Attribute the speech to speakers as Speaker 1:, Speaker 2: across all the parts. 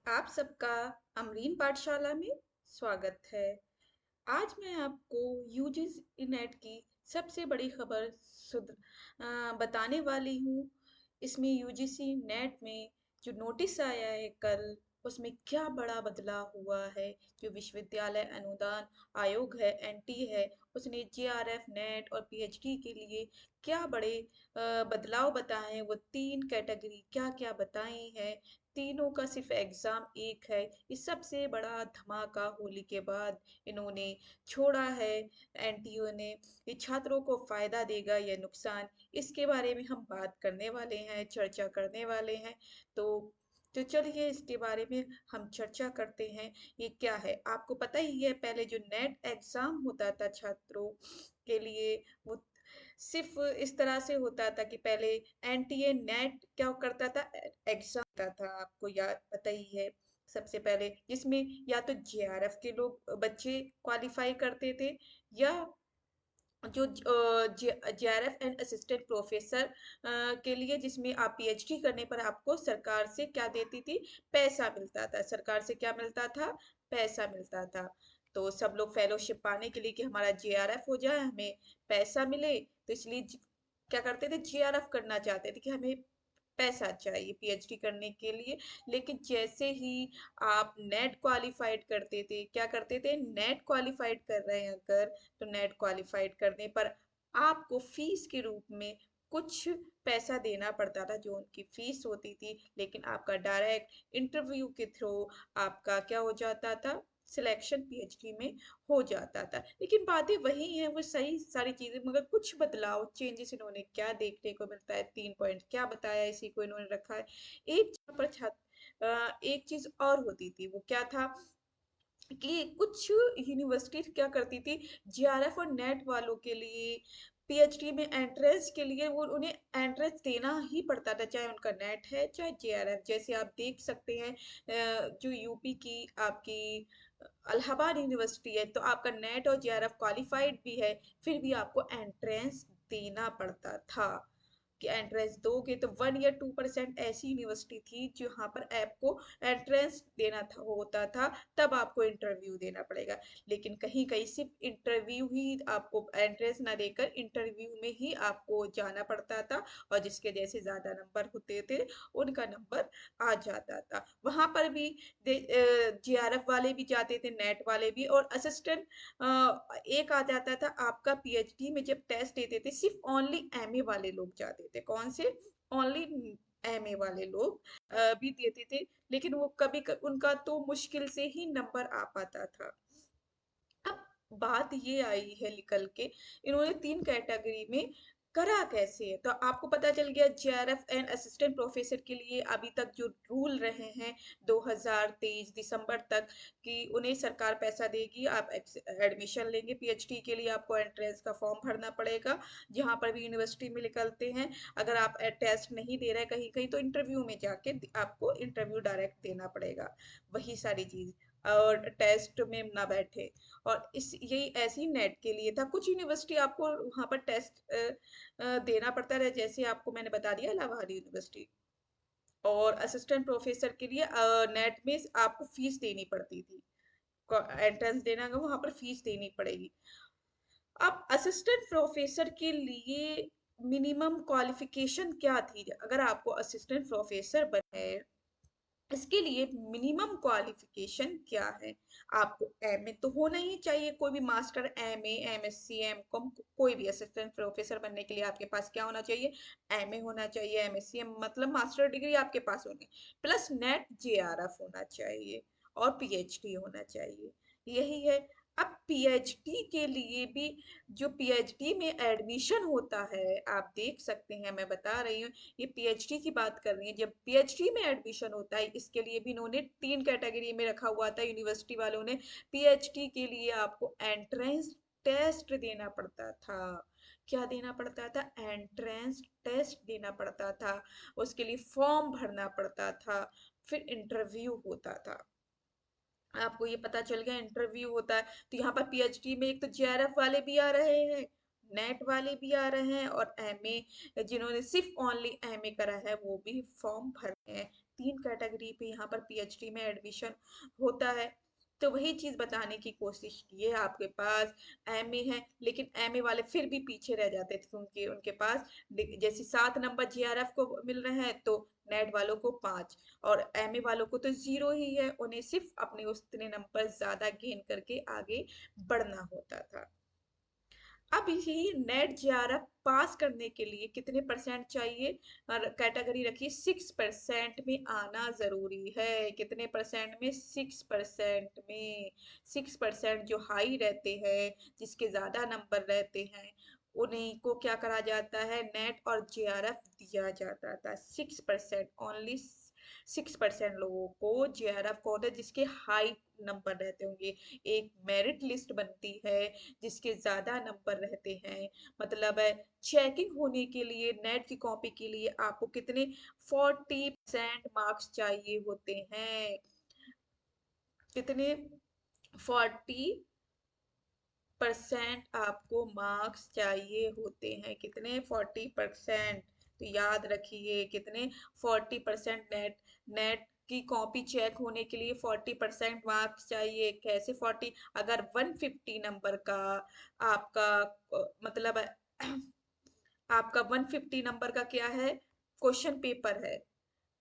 Speaker 1: आप सबका अमरीन पाठशाला में स्वागत है। आज मैं आपको यूजीसी नेट की सबसे बड़ी खबर बताने वाली हूँ। इसमें यूजीसी नेट में जो नोटिस आया है कल, उसमें क्या बड़ा बदलाव हुआ है। जो विश्वविद्यालय अनुदान आयोग है, एनटी है, उसने जेआरएफ नेट और पीएचडी के लिए क्या बड़े बदलाव बताए हैं। वो तीन कैटेगरी क्या क्या बताई हैं। तीनों का सिर्फ एग्जाम एक है। ये सबसे बड़ा धमाका होली के बाद इन्होंने छोड़ा है। एनटीओ ने ये छात्रों को फायदा देगा या नुकसान, इसके बारे में हम बात करने वाले हैं, चर्चा करने वाले हैं। तो चलिए इसके बारे में हम चर्चा करते हैं। ये क्या है आपको पता ही है। पहले जो नेट एग्जाम होता था छात्रों के लिए, वो सिर्फ इस तरह से होता था कि पहले एनटीए नेट क्या करता था, एग्जाम होता था, आपको याद पता ही है। सबसे पहले जिसमें या तो जेआरएफ के लोग बच्चे क्वालिफाई करते थे, या जो जेआरएफ एंड असिस्टेंट प्रोफेसर के लिए, जिसमें आप पीएचडी करने पर आपको सरकार से क्या देती थी, पैसा मिलता था। सरकार से क्या मिलता था, पैसा मिलता था। तो सब लोग फेलोशिप पाने के लिए कि हमारा जेआरएफ हो जाए, हमें पैसा मिले, तो इसलिए क्या करते थे, जेआरएफ करना चाहते थे कि हमें पैसा चाहिए पीएचडी करने के लिए। लेकिन जैसे ही आप नेट क्वालिफाइड करते थे, क्या करते थे, नेट क्वालिफाइड कर रहे हैं अगर, तो नेट क्वालिफाइड करने पर आपको फीस के रूप में कुछ पैसा देना पड़ता था, जो उनकी फीस होती थी। लेकिन आपका डायरेक्ट इंटरव्यू के थ्रू आपका क्या हो जाता था, सिलेक्शन पीएचडी में हो जाता था। लेकिन बातें वही हैं, वो सही सारी चीजें, मगर कुछ बदलाव चेंजेस इन्होंने क्या देखने को मिलता है। 3 पॉइंट क्या बताया, इसी को इन्होंने रखा है। एक जगह पर एक चीज और होती थी, वो क्या था कि कुछ यूनिवर्सिटी क्या करती थी, जेआरएफ और नेट वालों के लिए पीएचडी में एंट्रेंस के लिए वो उन्हें एंट्रेंस देना ही पड़ता था, चाहे उनका नेट है चाहे जेआरएफ। जैसे आप देख सकते हैं, जो यूपी की आपकी इलाहाबाद यूनिवर्सिटी है, तो आपका नेट और जेआरएफ क्वालिफाइड भी है, फिर भी आपको एंट्रेंस देना पड़ता था। कि एंट्रेंस दोगे तो 1 या 2% ऐसी यूनिवर्सिटी थी जहाँ पर आपको एंट्रेंस देना था, होता था, तब आपको इंटरव्यू देना पड़ेगा। लेकिन कहीं कहीं सिर्फ इंटरव्यू ही, आपको एंट्रेंस ना देकर इंटरव्यू में ही आपको जाना पड़ता था, और जिसके जैसे ज्यादा नंबर होते थे उनका नंबर आ जाता था। वहां पर भी जेआरएफ वाले भी जाते थे, नेट वाले भी, और असिस्टेंट एक आ जाता था आपका। पीएचडी में जब टेस्ट देते थे, सिर्फ ओनली एमए वाले लोग जाते थे। कौन से, ओनली एमए वाले लोग भी देते थे। लेकिन वो उनका तो मुश्किल से ही नंबर आ पाता था। अब बात ये आई है निकल के, इन्होंने तीन कैटेगरी में करा कैसे है। तो आपको पता चल गया जेआरएफ एंड असिस्टेंट प्रोफेसर के लिए अभी तक जो रूल रहे हैं 2023 दिसंबर तक, कि उन्हें सरकार पैसा देगी, आप एडमिशन लेंगे पीएचडी के लिए, आपको एंट्रेंस का फॉर्म भरना पड़ेगा, जहां पर भी यूनिवर्सिटी में निकलते हैं। अगर आप टेस्ट नहीं दे रहे कहीं कहीं, तो इंटरव्यू में जाके आपको इंटरव्यू डायरेक्ट देना पड़ेगा, वही सारी चीज, और टेस्ट में ना बैठे। और इस यही ऐसे ही नेट के लिए था। कुछ यूनिवर्सिटी आपको वहां पर टेस्ट देना पड़ता है, जैसे आपको मैंने बता दिया इलाहाबाद यूनिवर्सिटी। और असिस्टेंट प्रोफेसर के लिए नेट में आपको फीस देनी पड़ती थी, एंट्रेंस देना है वहां पर फीस देनी पड़ेगी। अब असिस्टेंट प्रोफेसर के लिए मिनिमम क्वालिफिकेशन क्या थी, अगर आपको असिस्टेंट प्रोफेसर बने, इसके लिए मिनिमम क्वालिफिकेशन क्या है। आपको एमए तो होना ही चाहिए, कोई भी मास्टर, एमए, एमएससी, एमकॉम, कोई भी असिस्टेंट प्रोफेसर बनने के लिए आपके पास क्या होना चाहिए, एमए होना चाहिए, एमएससी मतलब मास्टर डिग्री आपके पास होनी, प्लस नेट जेआरएफ होना चाहिए, और पीएचडी होना चाहिए। यही है। अब पीएचडी के लिए भी, जो पीएचडी में एडमिशन होता है, आप देख सकते हैं, मैं बता रही हूँ, ये पीएचडी की बात कर रही है। जब पीएचडी में एडमिशन होता है, इसके लिए भी इन्होंने तीन कैटेगरी में रखा हुआ था यूनिवर्सिटी वालों ने। पीएचडी के लिए आपको एंट्रेंस टेस्ट देना पड़ता था। क्या देना पड़ता था, एंट्रेंस टेस्ट देना पड़ता था, उसके लिए फॉर्म भरना पड़ता था, फिर इंटरव्यू होता था। आपको ये पता चल गया इंटरव्यू होता है। तो यहाँ पर पीएचडी में एक तो जेआरएफ वाले भी आ रहे हैं, नेट वाले भी आ रहे हैं, और एमए जिन्होंने सिर्फ ओनली एमए करा है वो भी फॉर्म भर रहे हैं। तीन कैटेगरी कैटेगरी पे यहाँ पर पीएचडी में एडमिशन होता है। तो वही चीज बताने की कोशिश की है। आपके पास एमए है, लेकिन एमए वाले फिर भी पीछे रह जाते थे, उनके उनके पास जैसे 7 नंबर जेआरएफ को मिल रहे हैं, तो नेट वालों को 5, और एमए वालों को तो 0 ही है। उन्हें सिर्फ अपने उतने नंबर ज्यादा गेन करके आगे बढ़ना होता था। अब यही नेट जेआरएफ पास करने के लिए कितने परसेंट चाहिए, और कैटेगरी रखिए 6% में आना जरूरी है। कितने परसेंट में? 6% में। 6% जो हाई रहते हैं, जिसके ज्यादा नंबर रहते हैं, उन्हीं को क्या करा जाता है, नेट और जेआरएफ दिया जाता था। 6%, ओनली 6% लोगों को जेआरएफ को होता है, जिसके हाई नंबर रहते होंगे। एक मेरिट लिस्ट बनती है जिसके ज्यादा नंबर रहते हैं। मतलब है, चेकिंग होने के लिए नेट की कॉपी के लिए आपको कितने 40% मार्क्स चाहिए होते हैं। कितने? 40% आपको मार्क्स चाहिए होते हैं। कितने? 40%। तो याद रखिए कितने? 40% नेट। नेट की कॉपी चेक होने के लिए 40% मार्क्स चाहिए। कैसे 40? अगर 150 नंबर का आपका मतलब आपका 150 नंबर का क्या है, क्वेश्चन पेपर है,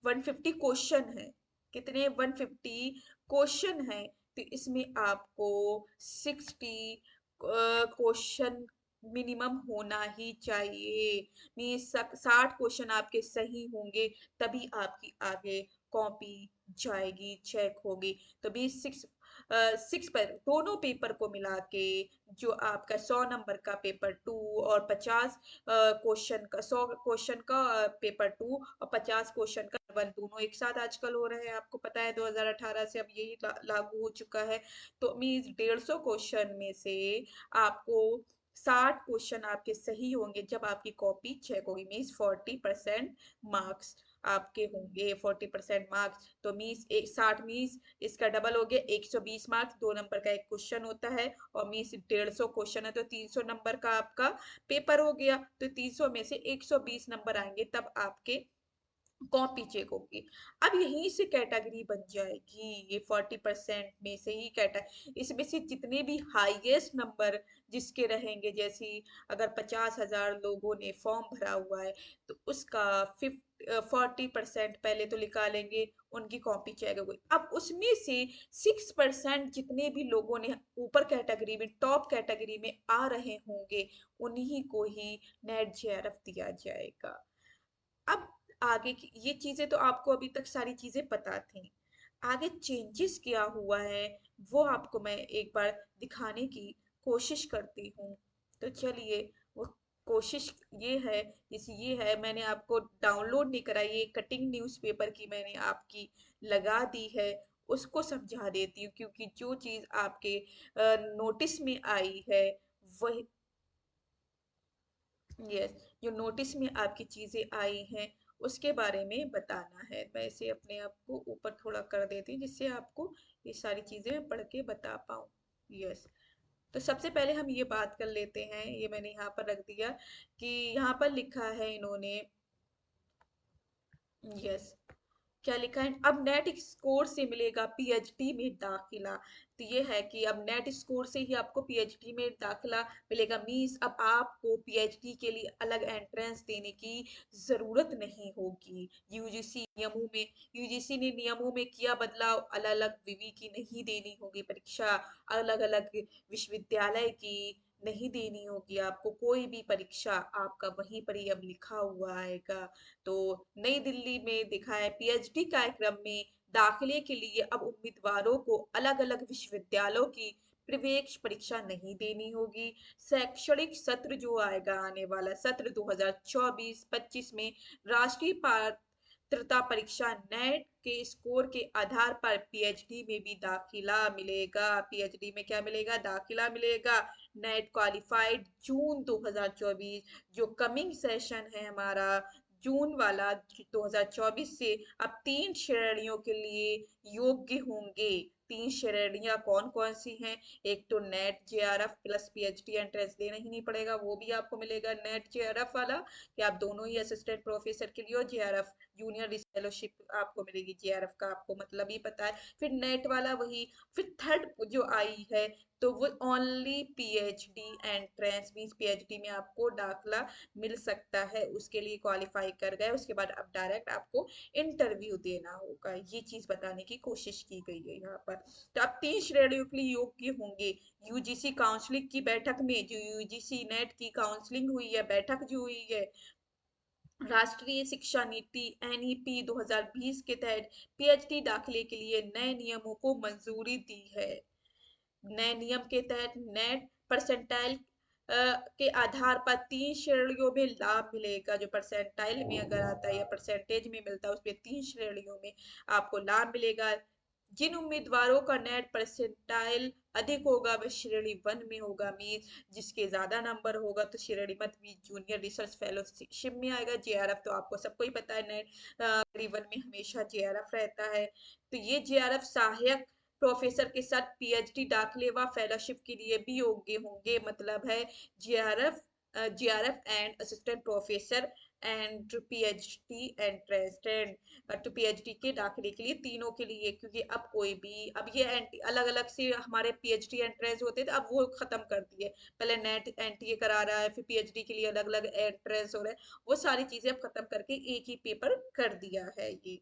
Speaker 1: 150 क्वेश्चन है। कितने? 150 क्वेश्चन है। तो इसमें आपको 60 क्वेश्चन मिनिमम होना ही चाहिए। मीन 60 क्वेश्चन आपके सही होंगे, तभी आपकी आगे कॉपी जाएगी, चेक होगी। तो 6 पर दोनों पेपर को मिला के जो आपका 100 नंबर का पेपर 2 और 50 क्वेश्चन का, 100 क्वेश्चन का पेपर 2 और 50 क्वेश्चन का वन, दोनों एक साथ आजकल हो रहे हैं। आपको पता है 2018 से अब यही लागू हो चुका है। तो मीन्स 150 क्वेश्चन में से आपको 60 क्वेश्चन आपके सही होंगे जब आपकी कॉपी चेक होगी। मीन्स 40% मार्क्स आपके होंगे। 40% मार्क्स तो मीन्स 60 मीन्स इसका डबल हो गया, 120 मार्क्स। 2 नंबर का एक क्वेश्चन होता है, और मीन्स 150 क्वेश्चन है, तो 300 नंबर का आपका पेपर हो गया। तो 300 में से 120 नंबर आएंगे, तब आपके कॉपी चेक होगी। अब यहीं से कैटेगरी बन जाएगी। ये 40% में से ही कैटेगरी, इसमें से जितने भी हाईएस्ट नंबर जिसके रहेंगे, जैसे अगर 50,000 लोगों ने फॉर्म भरा हुआ है, तो उसका 40% पहले तो निकालेंगे, उनकी कॉपी चेक होगी। अब उसमें से 6% जितने भी लोगों ने ऊपर कैटेगरी में, टॉप कैटेगरी में आ रहे होंगे, उन्हीं को ही नेट जेआरएफ दिया जाएगा। अब आगे की ये चीजें तो आपको अभी तक सारी चीजें पता थी। आगे चेंजेस क्या हुआ है वो आपको मैं एक बार दिखाने की कोशिश करती हूँ। तो चलिए, वो कोशिश ये है, जैसे ये है, मैंने आपको डाउनलोड नहीं कराई, ये कटिंग न्यूज़पेपर की मैंने आपकी लगा दी है। उसको समझा देती हूँ, क्योंकि जो चीज़ आपके नोटिस में आई है, वही, यस, जो नोटिस में आपकी चीजें आई हैं उसके बारे में बताना है। मैं इसे अपने आप को ऊपर थोड़ा कर देती हूँ, जिससे आपको ये सारी चीजें मैं पढ़ के बता पाऊँ। यस। तो सबसे पहले हम ये बात कर लेते हैं, ये मैंने यहाँ पर रख दिया कि यहाँ पर लिखा है इन्होंने, यस, क्या लिखा है, अब नेट स्कोर से मिलेगा पीएचडी में दाखिला। तो ये है कि अब नेट स्कोर से ही आपको पीएचडी में दाखिला मिलेगा। मीन्स अब आपको पीएचडी के लिए अलग एंट्रेंस देने की जरूरत नहीं होगी। यूजीसी ने नियमों में किया बदलाव, अलग अलग विवि की नहीं देनी होगी परीक्षा, अलग अलग विश्वविद्यालय की नहीं देनी होगी आपको। कोई भी परीक्षा आपका वहीं पर ही अब लिखा हुआ आएगा। तो नई दिल्ली में दिखा है, पीएचडी कार्यक्रम में दाखिले के लिए अब उम्मीदवारों को अलग अलग विश्वविद्यालयों की प्रवेश परीक्षा नहीं देनी होगी। शैक्षणिक सत्र जो आएगा, आने वाला सत्र 2024-25 में राष्ट्रीय पात्रता परीक्षा नेट के स्कोर के आधार पर पीएचडी में भी दाखिला मिलेगा। पीएचडी में क्या मिलेगा? दाखिला मिलेगा। नेट क्वालिफाइड जून 2024, जो कमिंग सेशन है हमारा जून वाला 2024 से, अब 3 श्रेणियों के लिए योग्य होंगे। तीन श्रेणियां कौन कौन सी हैं। एक तो net JRF plus PhD entrance देना ही नहीं पड़ेगा, वो भी आपको मिलेगा। नेट जेआरएफ वाला कि आप दोनों ही असिस्टेंट प्रोफेसर के लिए, और जेआरएफ जूनियर फेलोशिप आपको मिलेगी। जेआरएफ का आपको मतलब ही पता है। फिर नेट वाला वही। फिर थर्ड जो आई है तो वो only PhD entrance means PhD में आपको दाखला मिल सकता है, उसके लिए क्वालिफाई कर गए उसके बाद अब डायरेक्ट आपको इंटरव्यू देना होगा। ये चीज बताने की कोशिश की गई है यहाँ पर। तो आप तीन श्रेणियों के लिए योग्य होंगे। यूजीसी काउंसलिंग की बैठक में, जो यूजीसी नेट की काउंसलिंग हुई है, बैठक जो हुई है, राष्ट्रीय शिक्षा नीति एनईपी 2020 के तहत पीएचडी दाखिले के लिए नए नियमों को मंजूरी दी है। नए नियम के तहत नेट परसेंटाइल के आधार पर तीन श्रेणियों में लाभ मिलेगा। जो परसेंटाइल में अगर आता है या परसेंटेज में मिलता है, उसमें तीन श्रेणियों में आपको लाभ मिलेगा। जिन उम्मीदवारों का नेट परसेंटाइल अधिक होगा वह श्रेणी वन में होगा, मीन जिसके ज्यादा नंबर होगा तो श्रेणी मत भी जूनियर रिसर्च फेलोशिप में आएगा। जेआरएफ तो आपको सबको ही पता है, नेट श्रेणी वन में हमेशा जेआरएफ रहता है। तो ये जेआरएफ सहायक प्रोफेसर के साथ पीएचडी दाखिले व फेलोशिप के लिए भी योग्य होंगे। मतलब है JRF JRF and assistant professor and PhD entrance तो पीएचडी के दाखिले के लिए तीनों के लिए, क्योंकि अब कोई भी अब ये अलग अलग से हमारे पीएचडी एंट्रेंस होते थे, अब वो खत्म कर दिए। पहले नेट एनटीए करा रहा है, फिर पीएचडी के लिए अलग अलग एंट्रेंस हो रहा है, वो सारी चीजें अब खत्म करके एक ही पेपर कर दिया है ये।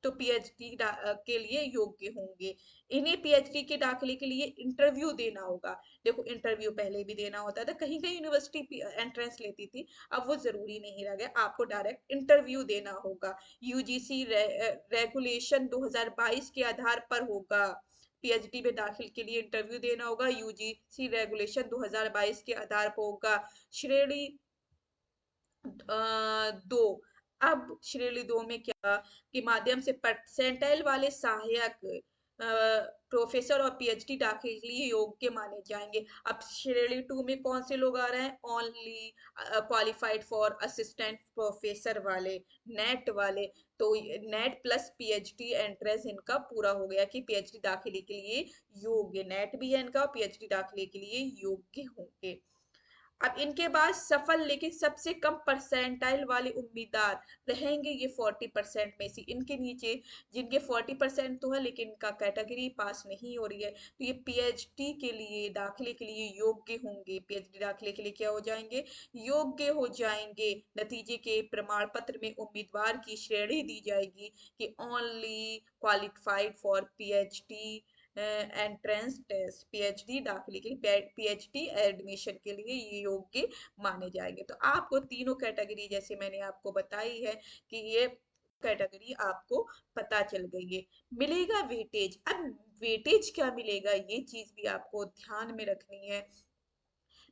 Speaker 1: तो पीएचडी के लिए योग्य होंगे। इन्हें पीएचडी के दाखिले के लिए इंटरव्यू देना होगा। देखो इंटरव्यू पहले भी देना होता था, कहीं कहीं यूनिवर्सिटी एंट्रेंस लेती थी, अब वो जरूरी नहीं रह गया, आपको डायरेक्ट इंटरव्यू देना होगा। यूजीसी रेगुलेशन 2022 के आधार पर होगा। पीएचडी में दाखिल के लिए इंटरव्यू देना होगा, यूजीसी रेगुलेशन 2022 के आधार पर होगा। श्रेणी दो। अब श्रेणी दो में क्या के माध्यम से परसेंटाइल वाले सहायक प्रोफेसर और पीएचडी दाखिले के लिए योग्य माने जाएंगे। अब श्रेणी टू में कौन से लोग आ रहे हैं? Only qualified for assistant professor वाले, नेट वाले। तो नेट प्लस पीएचडी एंट्रेंस इनका पूरा हो गया कि पीएचडी दाखिले के लिए योग्य, नेट भी है इनका, पीएचडी दाखिले के लिए योग्य होंगे। अब इनके बाद सफल लेकिन सबसे कम परसेंटाइल वाले उम्मीदवार रहेंगे ये 40% में से। इनके नीचे जिनके 40% तो है लेकिन इनका कैटेगरी पास नहीं हो रही है, तो ये पीएचडी के लिए दाखिले के लिए योग्य होंगे। पीएचडी दाखिले के लिए क्या हो जाएंगे? योग्य हो जाएंगे। नतीजे के प्रमाण पत्र में उम्मीदवार की श्रेणी दी जाएगी कि only qualified for PhD entrance test, PhD दाखिले के लिए, पीएचडी एडमिशन के लिए ये योग्य माने जाएंगे। तो आपको तीनों कैटेगरी जैसे मैंने आपको बताई है कि ये कैटेगरी आपको पता चल गई है। मिलेगा वेटेज। अब वेटेज क्या मिलेगा ये चीज भी आपको ध्यान में रखनी है।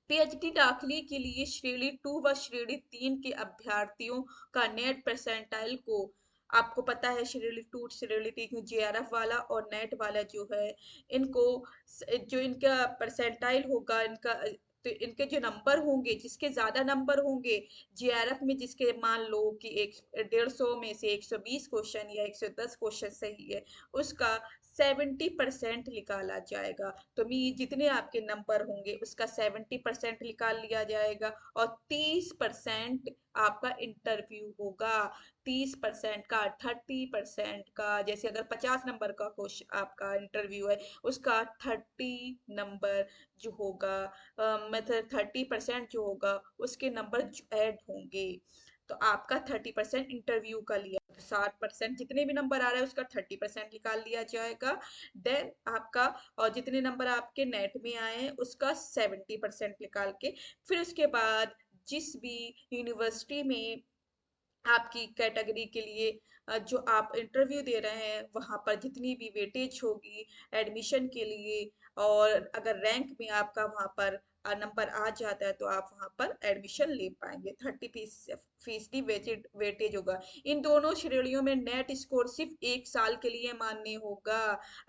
Speaker 1: पीएचडी दाखिले के लिए श्रेणी टू व श्रेणी तीन के अभ्यर्थियों का नेट परसेंटाइल को, आपको पता है श्रेणी टू श्रेणी तीन जेआरएफ वाला और नेट वाला जो है, इनको जो इनका परसेंटाइल होगा, इनका तो इनके जो नंबर होंगे, जिसके ज्यादा नंबर होंगे जेआरएफ में, जिसके मान लो कि 150 में से 120 क्वेश्चन या 110 क्वेश्चन सही है, उसका 70% निकाला जाएगा। तो मी जितने आपके नंबर होंगे उसका 70% निकाल लिया जाएगा और 30% आपका इंटरव्यू होगा। 30% का, 30% का, जैसे अगर 50 नंबर का क्वेश्चन आपका इंटरव्यू है, उसका 30 नंबर जो होगा, मतलब 30% जो होगा उसके नंबर ऐड होंगे। तो आपका 30% इंटरव्यू का लिया, 60% जितने भी नंबर आ रहे हैं उसका 30% निकाल लिया जाएगा। देन आपका, और जितने नंबर आपके नेट में आए हैं उसका 70% निकाल के, फिर उसके बाद जिस भी यूनिवर्सिटी में आपकी कैटेगरी के लिए जो आप इंटरव्यू दे रहे हैं वहां पर जितनी भी वेटेज होगी एडमिशन के लिए, और अगर रैंक में आपका वहां पर नंबर आ जाता है तो आप वहां पर एडमिशन ले पाएंगे। 30% वेटेज होगा। इन दोनों श्रेणियों में नेट स्कोर सिर्फ एक साल के लिए मान्य होगा।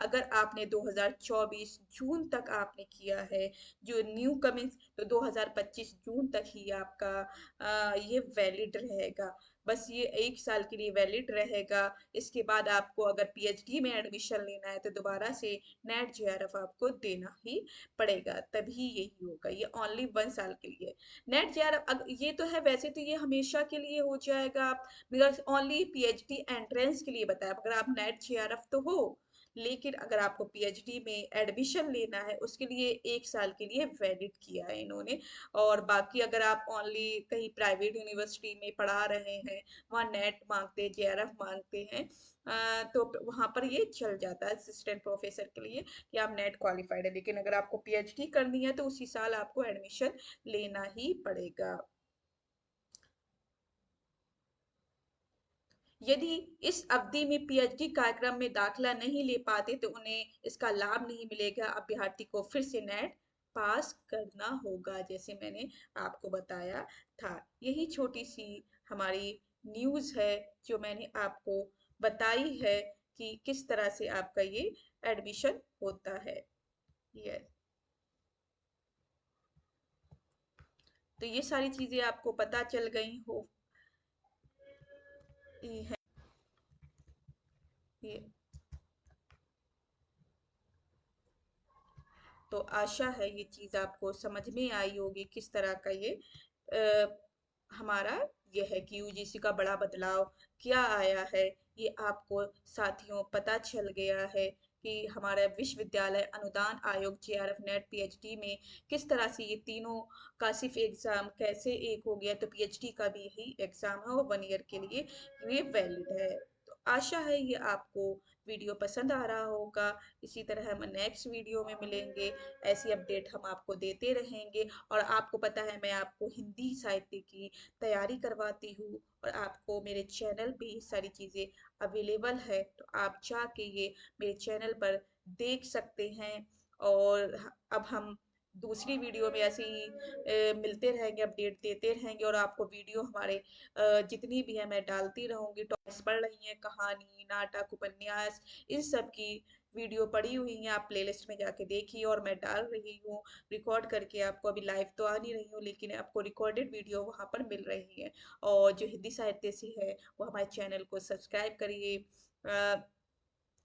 Speaker 1: अगर आपने 2024 जून तक आपने किया है जो न्यू कमिंग, तो 2025 जून तक ही आपका ये वैलिड रहेगा। बस ये 1 साल के लिए वैलिड रहेगा। इसके बाद आपको अगर पीएचडी में एडमिशन लेना है तो दोबारा से नेट जेआरएफ आपको देना ही पड़ेगा, तभी यही होगा। ये ओनली 1 साल के लिए नेट जेआरएफ। ये तो है, वैसे तो ये हमेशा के लिए हो जाएगा, बिकॉज ओनली पीएचडी एंट्रेंस के लिए बताया। अगर आप नेट जेआरएफ तो हो, लेकिन अगर आपको पीएचडी में एडमिशन लेना है उसके लिए 1 साल के लिए वैलिड किया है इन्होंने। और बाकी अगर आप ओनली कहीं प्राइवेट यूनिवर्सिटी में पढ़ा रहे हैं, वहाँ नेट मांगते हैं, जेआरएफ मांगते हैं, तो वहाँ पर ये चल जाता है असिस्टेंट प्रोफेसर के लिए कि आप नेट क्वालिफाइड है। लेकिन अगर आपको पीएचडी करनी है तो उसी साल आपको एडमिशन लेना ही पड़ेगा। यदि इस अवधि में पीएचडी कार्यक्रम में दाखिला नहीं ले पाते तो उन्हें इसका लाभ नहीं मिलेगा। अभ्यर्थी को फिर से नेट पास करना होगा, जैसे मैंने आपको बताया था। यही छोटी सी हमारी न्यूज़ है जो मैंने आपको बताई है कि किस तरह से आपका ये एडमिशन होता है। यस, तो ये सारी चीज़ें आपको पता चल गई हो। ये है ये तो आशा है ये चीज़ आपको समझ में आई होगी, किस तरह का ये हमारा ये है कि यूजीसी का बड़ा बदलाव क्या आया है। ये आपको साथियों पता चल गया है कि हमारा विश्वविद्यालय अनुदान आयोग जेआरएफ नेट पीएचडी में किस तरह से ये तीनों का सिर्फ एग्जाम कैसे एक हो गया, तो पीएचडी का भी यही एग्जाम है और 1 ईयर के लिए ये वैलिड है। तो आशा है ये आपको वीडियो पसंद आ रहा होगा। इसी तरह हम नेक्स्ट वीडियो में मिलेंगे, ऐसी अपडेट हम आपको देते रहेंगे। और आपको पता है मैं आपको हिंदी साहित्य की तैयारी करवाती हूँ और आपको मेरे चैनल पे ये सारी चीज़ें अवेलेबल है, तो आप जाके ये मेरे चैनल पर देख सकते हैं। और अब हम दूसरी वीडियो में ऐसे ही मिलते रहेंगे, अपडेट देते रहेंगे, और आपको वीडियो हमारे जितनी भी है मैं डालती रहूंगी। टॉपिक्स पढ़ रही हैं, कहानी, नाटक, उपन्यास, इन सब की वीडियो पड़ी हुई है, आप प्लेलिस्ट में जाके देखिए। और मैं डाल रही हूँ रिकॉर्ड करके आपको, अभी लाइव तो आ नहीं रही हूँ लेकिन आपको रिकॉर्डेड वीडियो वहाँ पर मिल रही है। और जो हिंदी साहित्य से है वो हमारे चैनल को सब्सक्राइब करिए,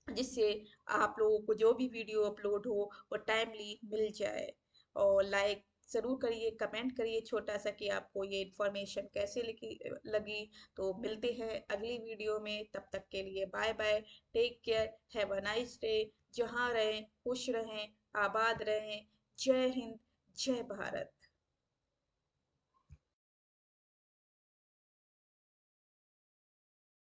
Speaker 1: जिससे आप लोगों को जो भी वीडियो अपलोड हो वो टाइमली मिल जाए। और लाइक ज़रूर करिए, कमेंट करिए छोटा सा कि आपको ये इन्फॉर्मेशन कैसे लगी। तो मिलते हैं अगली वीडियो में, तब तक के लिए bye bye, take care, have a nice day. जहाँ रहें खुश रहें, आबाद रहें। जय हिंद, जय भारत।